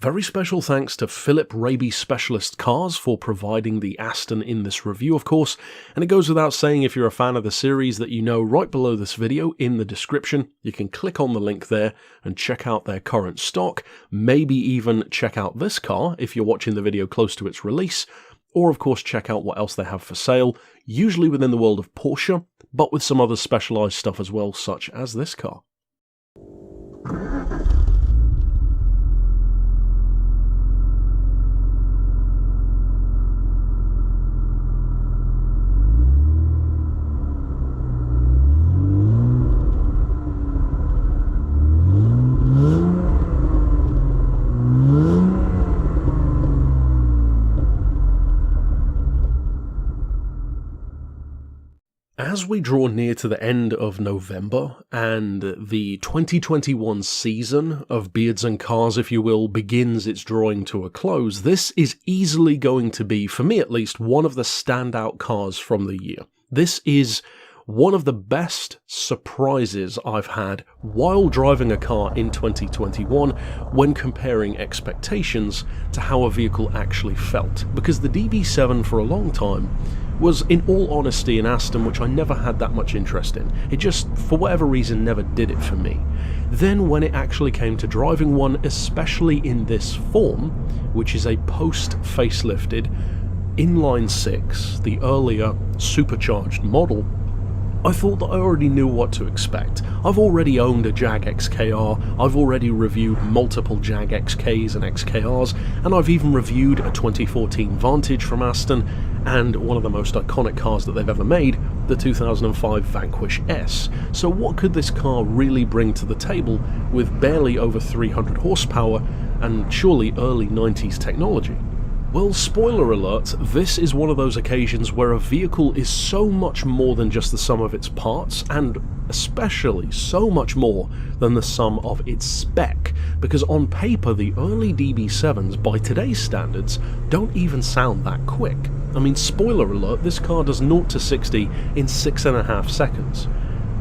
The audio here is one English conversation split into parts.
Very special thanks to Philip Raby Specialist Cars for providing the Aston in this review, of course, and it goes without saying if you're a fan of the series that you know right below this video in the description, you can click on the link there and check out their current stock, maybe even check out this car if you're watching the video close to its release, or of course check out what else they have for sale, usually within the world of Porsche, but with some other specialised stuff as well, such as this car. As we draw near to the end of November and the 2021 season of Beards and Cars, if you will, begins its drawing to a close, this is easily going to be, for me at least, one of the standout cars from the year. This is one of the best surprises I've had while driving a car in 2021 when comparing expectations to how a vehicle actually felt. Because the DB7 for a long time was, in all honesty, an Aston which I never had that much interest in. It just, for whatever reason, never did it for me. Then when it actually came to driving one, especially in this form, which is a post-facelifted inline 6, the earlier supercharged model, I thought that I already knew what to expect. I've already owned a Jag XKR, I've already reviewed multiple Jag XKs and XKRs, and I've even reviewed a 2014 Vantage from Aston, and one of the most iconic cars that they've ever made, the 2005 Vanquish S. So what could this car really bring to the table with barely over 300 horsepower and surely early 90s technology? Well, spoiler alert, this is one of those occasions where a vehicle is so much more than just the sum of its parts, and especially so much more than the sum of its spec, because on paper the early DB7s, by today's standards, don't even sound that quick. I mean, spoiler alert, this car does 0 to 60 in 6.5 seconds.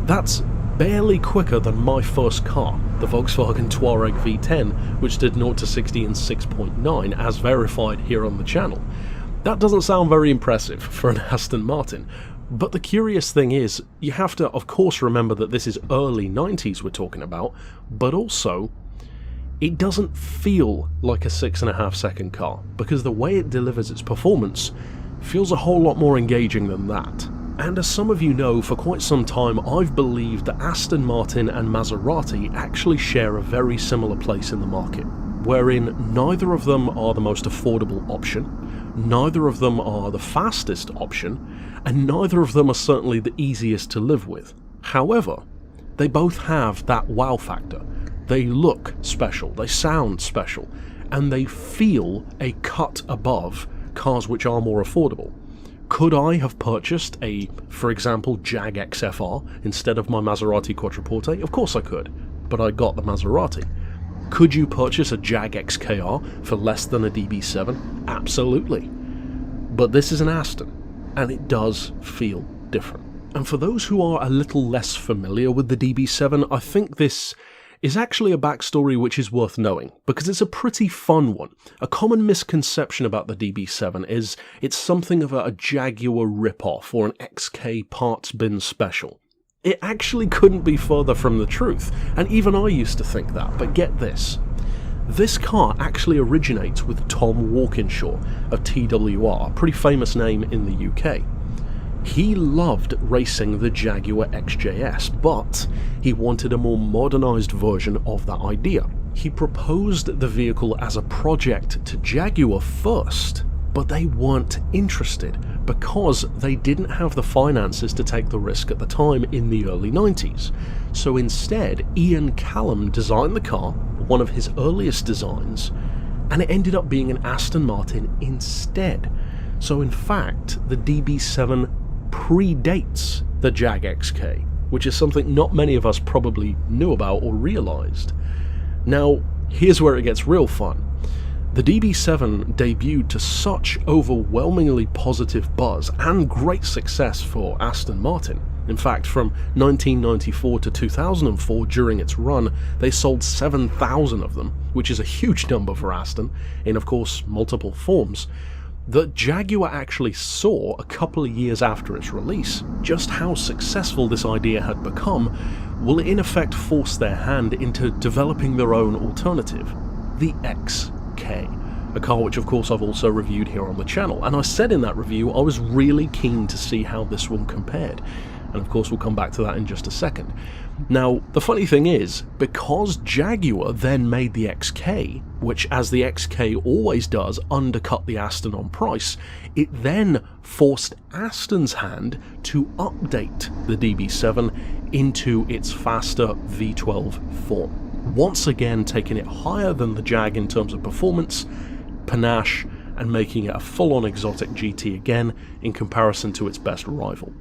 That's barely quicker than my first car, the Volkswagen Touareg V10, which did 0 to 60 in 6.9, as verified here on the channel. That doesn't sound very impressive for an Aston Martin, but the curious thing is, you have to of course remember that this is early 90s we're talking about, but also, it doesn't feel like a 6.5 second car, because the way it delivers its performance feels a whole lot more engaging than that. And as some of you know, for quite some time I've believed that Aston Martin and Maserati actually share a very similar place in the market, wherein neither of them are the most affordable option, neither of them are the fastest option, and neither of them are certainly the easiest to live with. However, they both have that wow factor. They look special, they sound special, and they feel a cut above cars which are more affordable. Could I have purchased a, for example, Jag XFR instead of my Maserati Quattroporte? Of course I could, but I got the Maserati. Could you purchase a Jag XKR for less than a DB7? Absolutely. But this is an Aston, and it does feel different. And for those who are a little less familiar with the DB7, I think this is actually a backstory which is worth knowing, because it's a pretty fun one. A common misconception about the DB7 is it's something of a Jaguar ripoff or an XK parts bin special. It actually couldn't be further from the truth, and even I used to think that, but get this. This car actually originates with Tom Walkinshaw of TWR, a pretty famous name in the UK. He loved racing the Jaguar XJS, but he wanted a more modernised version of that idea. He proposed the vehicle as a project to Jaguar first, but they weren't interested because they didn't have the finances to take the risk at the time in the early 90s. So instead, Ian Callum designed the car, one of his earliest designs, and it ended up being an Aston Martin instead. So in fact, the DB7 predates the Jag XK, which is something not many of us probably knew about or realised. Now, here's where it gets real fun. The DB7 debuted to such overwhelmingly positive buzz and great success for Aston Martin. In fact, from 1994 to 2004, during its run, they sold 7,000 of them, which is a huge number for Aston, in of course multiple forms, that Jaguar actually saw a couple of years after its release just how successful this idea had become will in effect force their hand into developing their own alternative, the XK, a car which of course I've also reviewed here on the channel, and I said in that review I was really keen to see how this one compared, and of course we'll come back to that in just a second. Now, the funny thing is, because Jaguar then made the XK, which as the XK always does undercut the Aston on price, it then forced Aston's hand to update the DB7 into its faster V12 form, once again taking it higher than the Jag in terms of performance, panache, and making it a full-on exotic GT again in comparison to its best rival.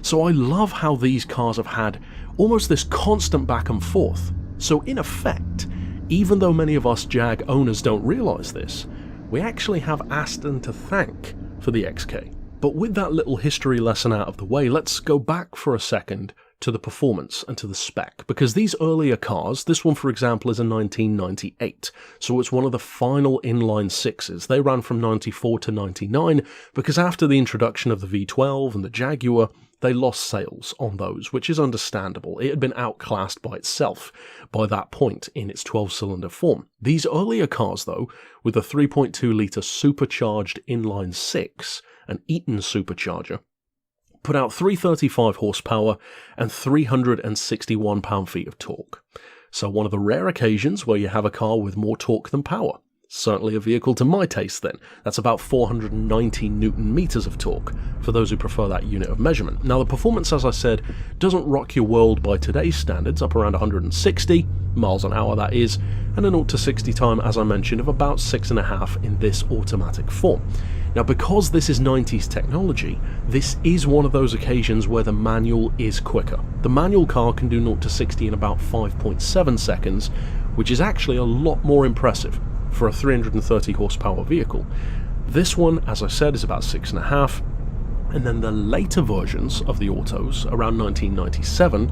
So I love how these cars have had almost this constant back and forth. So in effect, even though many of us Jag owners don't realise this, we actually have Aston to thank for the XK. But with that little history lesson out of the way, let's go back for a second to the performance and to the spec, because these earlier cars, this one for example is a 1998, so it's one of the final inline sixes. They ran from 94 to 99 because after the introduction of the V12 and the Jaguar, they lost sales on those, which is understandable. It had been outclassed by itself by that point in its 12-cylinder form. These earlier cars though, with a 3.2-litre supercharged inline six, an Eaton supercharger, put out 335 horsepower and 361 pound-feet of torque. So one of the rare occasions where you have a car with more torque than power. Certainly a vehicle to my taste then. That's about 490 Newton meters of torque, for those who prefer that unit of measurement. Now the performance, as I said, doesn't rock your world by today's standards, up around 160 miles an hour that is, and a 0 to 60 time, as I mentioned, of about 6.5 in this automatic form. Now because this is 90s technology, this is one of those occasions where the manual is quicker. The manual car can do 0 to 60 in about 5.7 seconds, which is actually a lot more impressive for a 330 horsepower vehicle. This one, as I said, is about 6.5, and then the later versions of the autos, around 1997,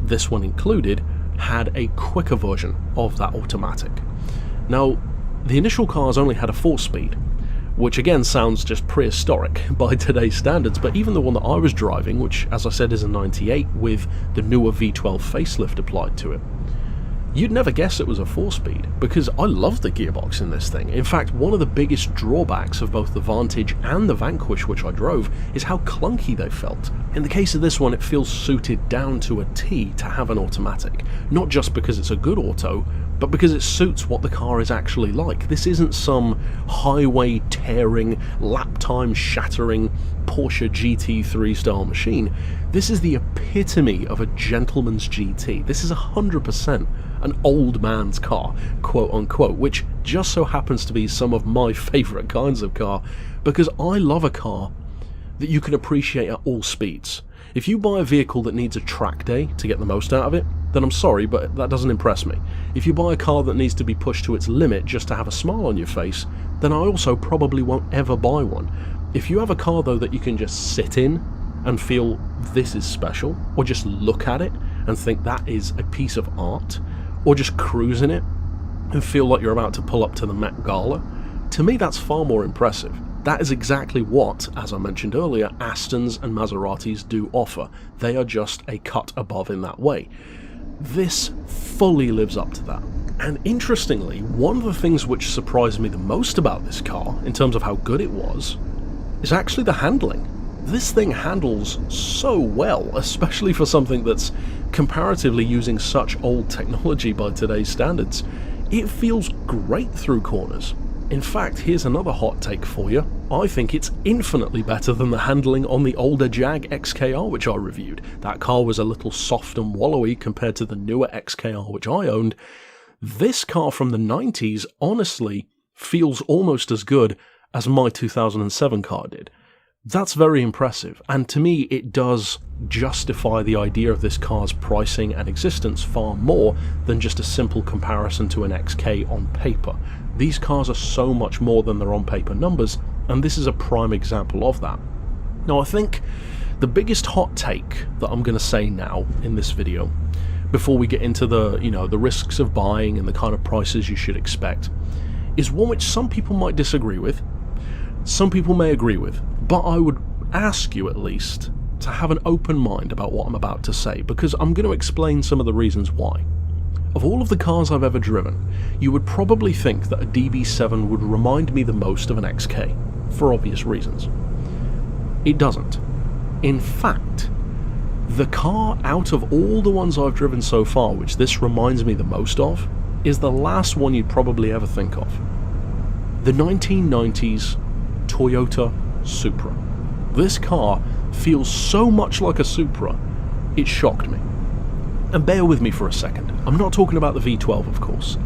this one included, had a quicker version of that automatic. Now, the initial cars only had a 4-speed, which again sounds just prehistoric by today's standards, but even the one that I was driving, which as I said is a 98 with the newer V12 facelift applied to it, you'd never guess it was a 4-speed, because I love the gearbox in this thing. In fact, one of the biggest drawbacks of both the Vantage and the Vanquish, which I drove, is how clunky they felt. In the case of this one, it feels suited down to a T to have an automatic, not just because it's a good auto, but because it suits what the car is actually like. This isn't some highway tearing, lap time shattering Porsche GT3 style machine. This is the epitome of a gentleman's GT. This is 100% an old man's car, quote unquote, which just so happens to be some of my favourite kinds of car, because I love a car that you can appreciate at all speeds. If you buy a vehicle that needs a track day to get the most out of it, then I'm sorry, but that doesn't impress me. If you buy a car that needs to be pushed to its limit just to have a smile on your face, then I also probably won't ever buy one. If you have a car though that you can just sit in and feel this is special, or just look at it and think that is a piece of art, or just cruise in it and feel like you're about to pull up to the Met Gala, to me that's far more impressive. That is exactly what, as I mentioned earlier, Astons and Maseratis do offer. They are just a cut above in that way. This fully lives up to that. And interestingly, one of the things which surprised me the most about this car, in terms of how good it was, is actually the handling. This thing handles so well, especially for something that's comparatively using such old technology by today's standards. It feels great through corners. In fact, here's another hot take for you. I think it's infinitely better than the handling on the older Jag XKR which I reviewed. That car was a little soft and wallowy compared to the newer XKR which I owned. This car from the 90s honestly feels almost as good as my 2007 car did. That's very impressive, and to me it does justify the idea of this car's pricing and existence far more than just a simple comparison to an XK on paper. These cars are so much more than their on-paper numbers, and this is a prime example of that. Now I think the biggest hot take that I'm going to say now in this video before we get into the, the risks of buying and the kind of prices you should expect, is one which some people might disagree with, some people may agree with, but I would ask you at least to have an open mind about what I'm about to say, because I'm going to explain some of the reasons why. Of all of the cars I've ever driven, you would probably think that a DB7 would remind me the most of an XK, for obvious reasons. It doesn't. In fact, the car out of all the ones I've driven so far which this reminds me the most of is the last one you'd probably ever think of. The 1990s Toyota Supra. This car feels so much like a Supra, it shocked me. And bear with me for a second, I'm not talking about the V12 of course,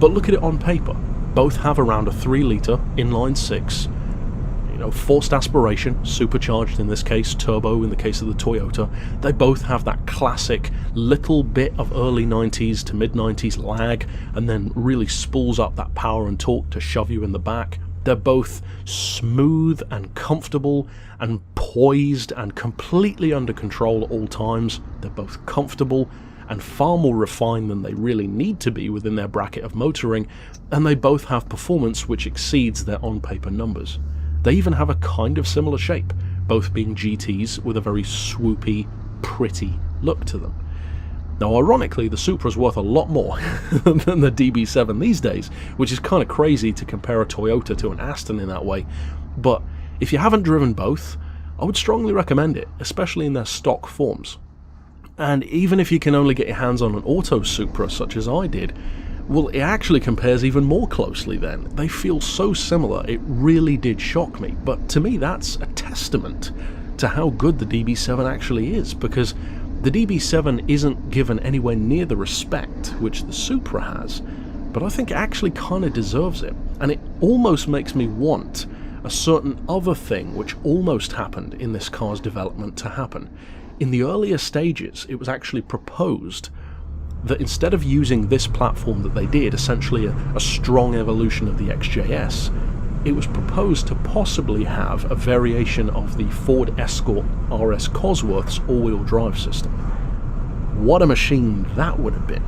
but look at it on paper. Both have around a 3-litre inline-6, forced aspiration, supercharged in this case, turbo in the case of the Toyota. They both have that classic little bit of early 90s to mid 90s lag, and then really spools up that power and torque to shove you in the back. They're both smooth and comfortable and poised and completely under control at all times. They're both comfortable and far more refined than they really need to be within their bracket of motoring, and they both have performance which exceeds their on-paper numbers. They even have a kind of similar shape, both being GTs with a very swoopy, pretty look to them. Now ironically, the Supra's worth a lot more than the DB7 these days, which is kind of crazy to compare a Toyota to an Aston in that way, but if you haven't driven both, I would strongly recommend it, especially in their stock forms. And even if you can only get your hands on an auto Supra such as I did, well, it actually compares even more closely then. They feel so similar, it really did shock me. But to me, that's a testament to how good the DB7 actually is, because the DB7 isn't given anywhere near the respect which the Supra has, but I think it actually kind of deserves it. And it almost makes me want a certain other thing which almost happened in this car's development to happen. In the earlier stages, it was actually proposed that instead of using this platform that they did, essentially a strong evolution of the XJS, it was proposed to possibly have a variation of the Ford Escort RS Cosworth's all-wheel drive system. What a machine that would have been.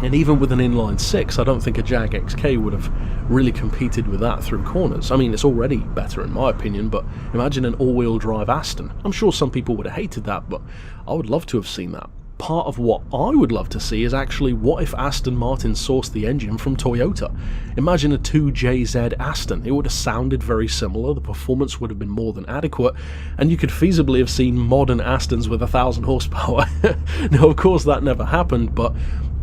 And even with an inline-6, I don't think a Jag XK would have really competed with that through corners. I mean, it's already better in my opinion, but imagine an all-wheel drive Aston. I'm sure some people would have hated that, but I would love to have seen that. Part of what I would love to see is actually, what if Aston Martin sourced the engine from Toyota? Imagine a 2JZ Aston. It would have sounded very similar, the performance would have been more than adequate, and you could feasibly have seen modern Astons with 1,000 horsepower. Now, of course, that never happened, but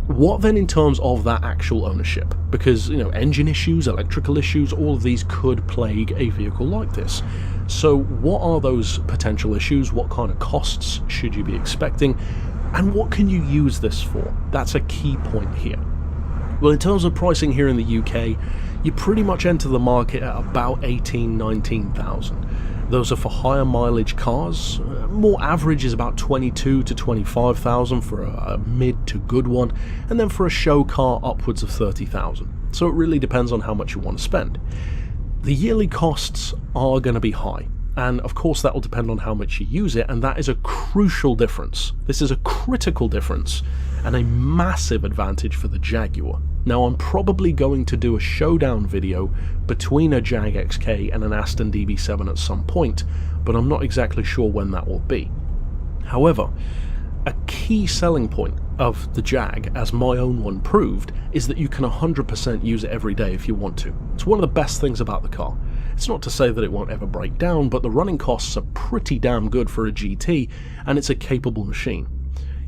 what then in terms of that actual ownership? Because, engine issues, electrical issues, all of these could plague a vehicle like this. So what are those potential issues? What kind of costs should you be expecting? And what can you use this for? That's a key point here. Well, in terms of pricing here in the UK, you pretty much enter the market at about 18,000, 19,000. Those are for higher mileage cars. More average is about 22 to 25,000 for a mid to good one, and then for a show car upwards of 30,000. So it really depends on how much you want to spend. The yearly costs are going to be high. And of course that will depend on how much you use it, and that is a crucial difference. This is a critical difference and a massive advantage for the Jaguar. Now, I'm probably going to do a showdown video between a Jag XK and an Aston DB7 at some point, but I'm not exactly sure when that will be. However, a key selling point of the Jag, as my own one proved, is that you can 100% use it every day if you want to. It's one of the best things about the car. It's not to say that it won't ever break down, but the running costs are pretty damn good for a GT, and it's a capable machine.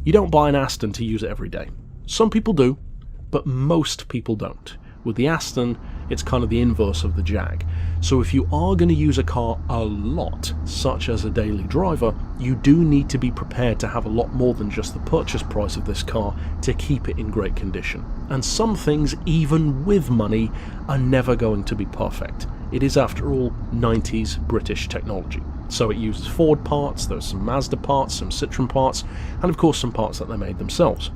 You don't buy an Aston to use it every day. Some people do, but most people don't. With the Aston, it's kind of the inverse of the Jag. So if you are going to use a car a lot, such as a daily driver, you do need to be prepared to have a lot more than just the purchase price of this car to keep it in great condition. And some things, even with money, are never going to be perfect. It is, after all, 90s British technology. So it uses Ford parts, there's some Mazda parts, some Citroen parts, and of course some parts that they made themselves.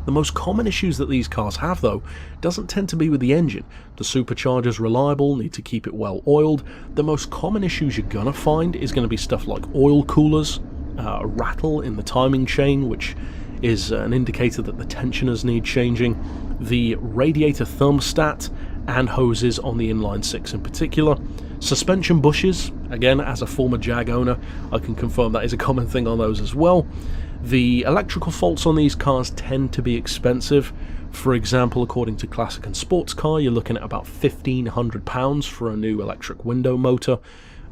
The most common issues that these cars have, though, doesn't tend to be with the engine. The supercharger's reliable, need to keep it well oiled. The most common issues you're gonna find is going to be stuff like oil coolers, a rattle in the timing chain, which is an indicator that the tensioners need changing, the radiator thermostat and hoses on the inline 6 in particular. Suspension bushes, again, as a former Jag owner, I can confirm that is a common thing on those as well. The electrical faults on these cars tend to be expensive. For example, according to Classic and Sports Car, you're looking at about £1,500 for a new electric window motor.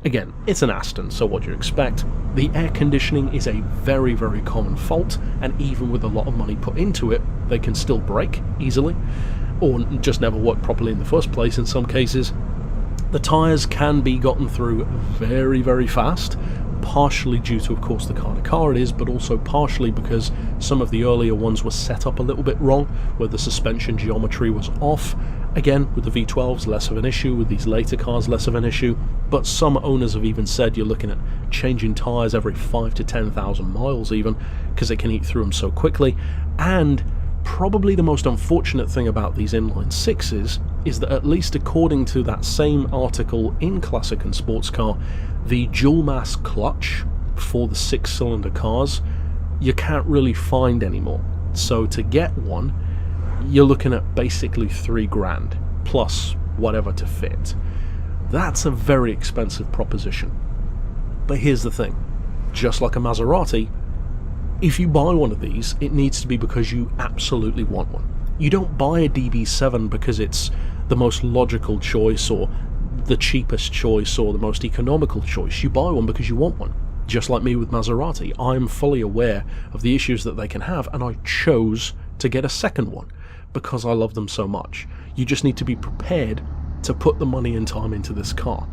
Again, it's an Aston, so what do you expect? The air conditioning is a very, very common fault, and even with a lot of money put into it, they can still break easily, or just never work properly in the first place in some cases. The tyres can be gotten through very, very fast, partially due to, of course, the kind of car it is, but also partially because some of the earlier ones were set up a little bit wrong, where the suspension geometry was off. Again, with the V12s, less of an issue, with these later cars, less of an issue, but some owners have even said you're looking at changing tyres every 5 to 10,000 miles even, because it can eat through them so quickly. And probably the most unfortunate thing about these inline 6s is that, at least according to that same article in Classic and Sports Car, the dual mass clutch for the 6-cylinder cars you can't really find anymore. So to get one, you're looking at basically $3,000 plus whatever to fit. That's a very expensive proposition. But here's the thing, just like a Maserati, if you buy one of these, it needs to be because you absolutely want one. You don't buy a DB7 because it's the most logical choice or the cheapest choice or the most economical choice. You buy one because you want one. Just like me with Maserati, I'm fully aware of the issues that they can have, and I chose to get a second one because I love them so much. You just need to be prepared to put the money and time into this car.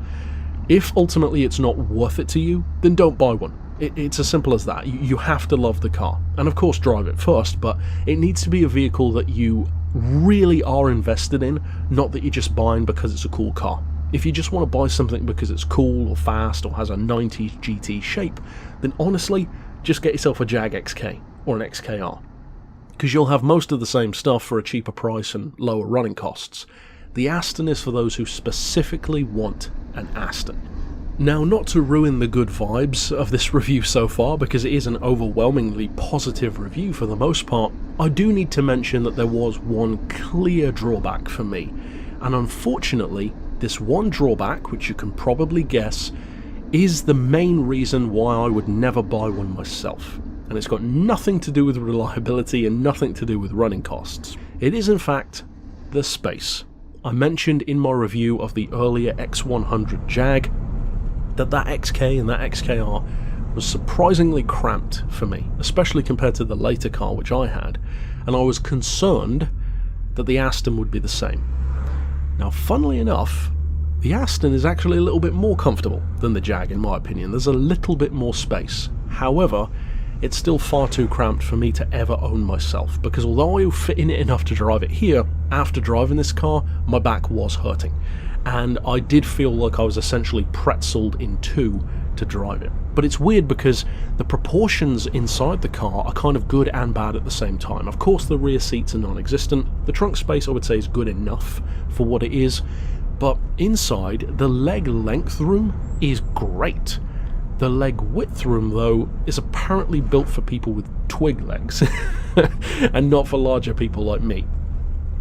If ultimately it's not worth it to you, then don't buy one. It's as simple as that. You have to love the car, and of course drive it first, but it needs to be a vehicle that you really are invested in, not that you're just buying because it's a cool car. If you just want to buy something because it's cool or fast or has a 90s GT shape, then honestly, just get yourself a Jag XK or an XKR, because you'll have most of the same stuff for a cheaper price and lower running costs. The Aston is for those who specifically want an Aston. Now, not to ruin the good vibes of this review so far, because it is an overwhelmingly positive review for the most part, I do need to mention that there was one clear drawback for me. And unfortunately, this one drawback, which you can probably guess, is the main reason why I would never buy one myself. And it's got nothing to do with reliability and nothing to do with running costs. It is in fact the space. I mentioned in my review of the earlier X100 Jag that XK and that XKR was surprisingly cramped for me, especially compared to the later car which I had, and I was concerned that the Aston would be the same. Now, funnily enough, the Aston is actually a little bit more comfortable than the Jag in my opinion. There's a little bit more space. However, it's still far too cramped for me to ever own myself, because although I fit in it enough to drive it here, after driving this car, my back was hurting. And I did feel like I was essentially pretzeled in two to drive it. But it's weird because the proportions inside the car are kind of good and bad at the same time. Of course, the rear seats are non-existent. The trunk space, I would say, is good enough for what it is. But inside, the leg length room is great. The leg width room, though, is apparently built for people with twig legs and not for larger people like me.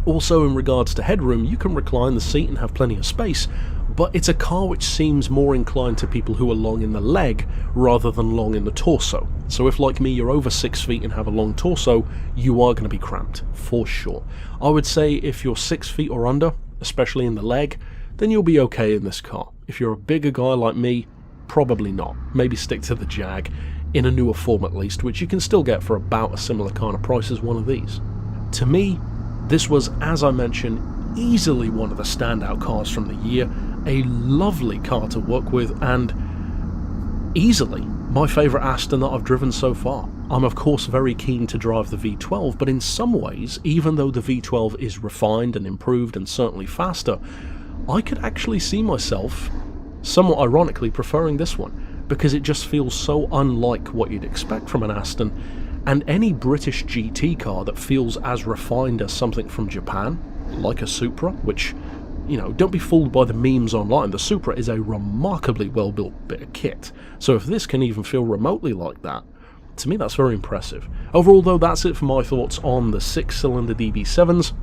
Also, in regards to headroom, you can recline the seat and have plenty of space, but it's a car which seems more inclined to people who are long in the leg rather than long in the torso. So if, like me, you're over 6 feet and have a long torso, you are going to be cramped, for sure. I would say if you're 6 feet or under, especially in the leg, then you'll be okay in this car. If you're a bigger guy like me, probably not. Maybe stick to the Jag, in a newer form at least, which you can still get for about a similar kind of price as one of these. To me, this was, as I mentioned, easily one of the standout cars from the year, a lovely car to work with, and easily my favourite Aston that I've driven so far. I'm of course very keen to drive the V12, but in some ways, even though the V12 is refined and improved and certainly faster, I could actually see myself, somewhat ironically, preferring this one, because it just feels so unlike what you'd expect from an Aston. And any British GT car that feels as refined as something from Japan, like a Supra, which, you know, don't be fooled by the memes online, the Supra is a remarkably well-built bit of kit. So if this can even feel remotely like that, To me, that's very impressive. Overall, though, that's it for my thoughts on the 6-cylinder DB7s.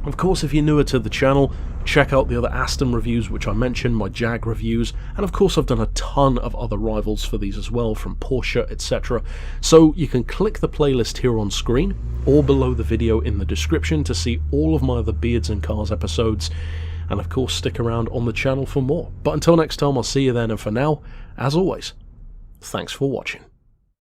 Of course, if you're newer to the channel, check out the other Aston reviews which I mentioned, my Jag reviews, and of course I've done a ton of other rivals for these as well, from Porsche, etc. So you can click the playlist here on screen, or below the video in the description to see all of my other Beards and Cars episodes, and of course stick around on the channel for more. But until next time, I'll see you then, and for now, as always, thanks for watching.